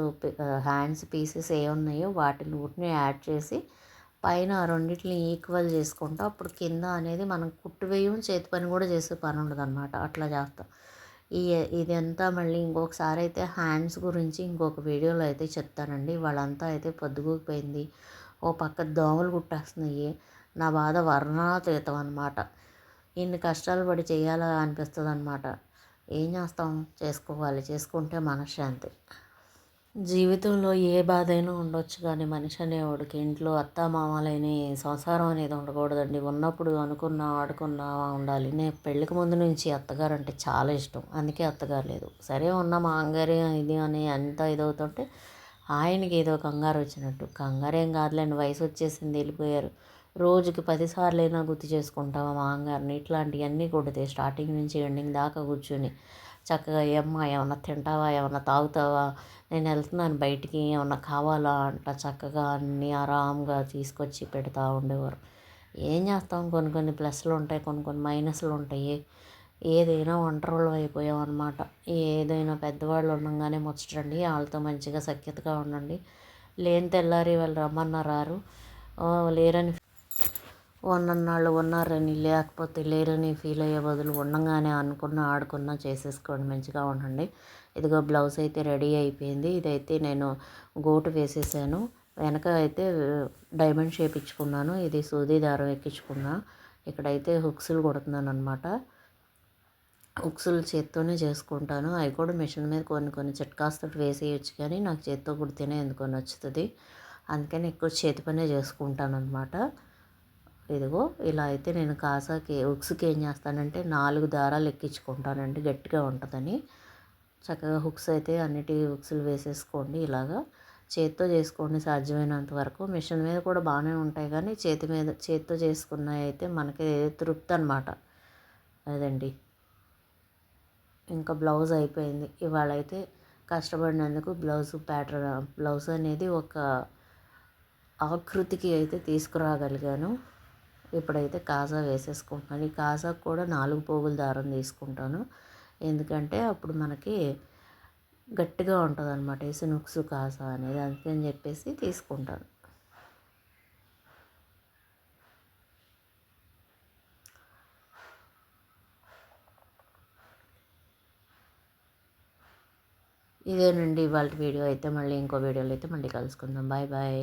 హ్యాండ్స్ పీసెస్ ఏమున్నాయో వాటిని ఊటిని యాడ్ చేసి పైన రెండింటిని ఈక్వల్ చేసుకుంటా. అప్పుడు కింద అనేది మనం కుట్టు వేయం, చేతి పని కూడా చేసే పని ఉండదు అనమాట. అట్లా చేస్తాం. ఇదంతా మళ్ళీ ఇంకొకసారి అయితే హ్యాండ్స్ గురించి ఇంకొక వీడియోలో అయితే చెప్తానండి. వాళ్ళంతా అయితే పొద్దుగూకిపోయింది. ఓ పక్క దోమలు కుట్టేస్తున్నాయి. నా బాధ వర్ణనాతీతం అనమాట. ఇన్ని కష్టాలు పడి చేయాలా అనిపిస్తుంది అనమాట. ఏం చేస్తాం, చేసుకోవాలి, చేసుకుంటే మనశ్శాంతి. జీవితంలో ఏ బాధ అయినా ఉండొచ్చు కానీ మనిషి అనేవాడికి ఇంట్లో అత్తామామలని సంసారం అనేది ఉండకూడదండి. ఉన్నప్పుడు అనుకున్నా ఆడుకున్నా ఉండాలి. నేను పెళ్ళికి ముందు నుంచి అత్తగారు అంటే చాలా ఇష్టం. అందుకే అత్తగారు లేదు. సరే ఉన్న మాంగారి ఇది అని అంత ఇదవుతుంటే ఆయనకి ఏదో కంగారు వచ్చినట్టు. కంగారు ఏం కాదులేండి, వయసు వచ్చేసింది వెళ్ళిపోయారు. రోజుకి 10 సార్లైనా గుర్తు చేసుకుంటాం మా మామగారిని. ఇట్లాంటివన్నీ కుడతాయి. స్టార్టింగ్ నుంచి ఎండింగ్ దాకా కూర్చొని చక్కగా ఏమ్మా ఏమన్నా తింటావా, ఏమన్నా తాగుతావా, నేను వెళ్తున్నాను బయటికి, ఏమన్నా కావాలా అంట చక్కగా అన్నీ ఆరాంగా తీసుకొచ్చి పెడతా ఉండేవారు. ఏం చేస్తాం, కొన్ని కొన్ని ప్లస్లు ఉంటాయి, కొన్ని కొన్ని మైనస్లు ఉంటాయి. ఏదైనా ఒంటరోళ్ళం అయిపోయాం అనమాట. ఏదైనా పెద్దవాళ్ళు ఉండంగానే ముచ్చటండి, వాళ్ళతో మంచిగా సఖ్యతగా ఉండండి. లేని తెల్లారి వాళ్ళు రమ్మన్నా రారు, లేరని ఉన్నన్నాళ్ళు ఉన్నారని లేకపోతే లేరని ఫీల్ అయ్యే బదులు ఉండంగానే అనుకున్న ఆడుకున్న చేసేసుకోండి, మంచిగా ఉండండి. ఇదిగో బ్లౌజ్ అయితే రెడీ అయిపోయింది. ఇదైతే నేను గోటు వేసేసాను. వెనక అయితే డైమండ్ షేప్ ఇచ్చుకున్నాను. ఇది సూది దారం ఎక్కించుకున్నా. ఇక్కడైతే హుక్స్లు కుడుతున్నాను అనమాట. హుక్స్లు చేత్తోనే చేసుకుంటాను. అవి కూడా మిషన్ మీద కొన్ని కొన్ని చిట్కాస్తో వేసేయచ్చు, కానీ నాకు చేత్తో కుడితేనే ఎందుకో నచ్చుతుంది. అందుకని ఎక్కువ చేతి పనే చేసుకుంటాను అనమాట. ఇదిగో ఇలా అయితే నేను కాసాకి హుక్స్కి ఏం చేస్తానంటే 4 దారాలు ఎక్కించుకుంటానండి, గట్టిగా ఉంటుందని. చక్కగా హుక్స్ అయితే అన్నిటి హుక్స్లు వేసేసుకోండి. ఇలాగా చేత్తో చేసుకోండి సాధ్యమైనంత వరకు. మిషన్ మీద కూడా బాగానే ఉంటాయి, కానీ చేత్తో చేసుకున్నవి అయితే మనకి తృప్తి అనమాట. అదండి. ఇంకా బ్లౌజ్ అయిపోయింది. ఇవాళ అయితే కష్టపడినందుకు బ్లౌజ్ అనేది ఒక ఆకృతికి అయితే తీసుకురాగలిగాను. ఇప్పుడైతే కాజా వేసేసుకుంటున్నాను. ఈ కాజాకు కూడా 4 పోగుల దారం తీసుకుంటాను, ఎందుకంటే అప్పుడు మనకి గట్టిగా ఉంటుంది అనమాట వేసిన హుక్స్ కాజా అనేది, అందుకని చెప్పేసి తీసుకుంటాను. ఇదేనండి ఇవాళ వీడియో అయితే. మళ్ళీ ఇంకో వీడియోలో అయితే మళ్ళీ కలుసుకుందాం. Bye bye.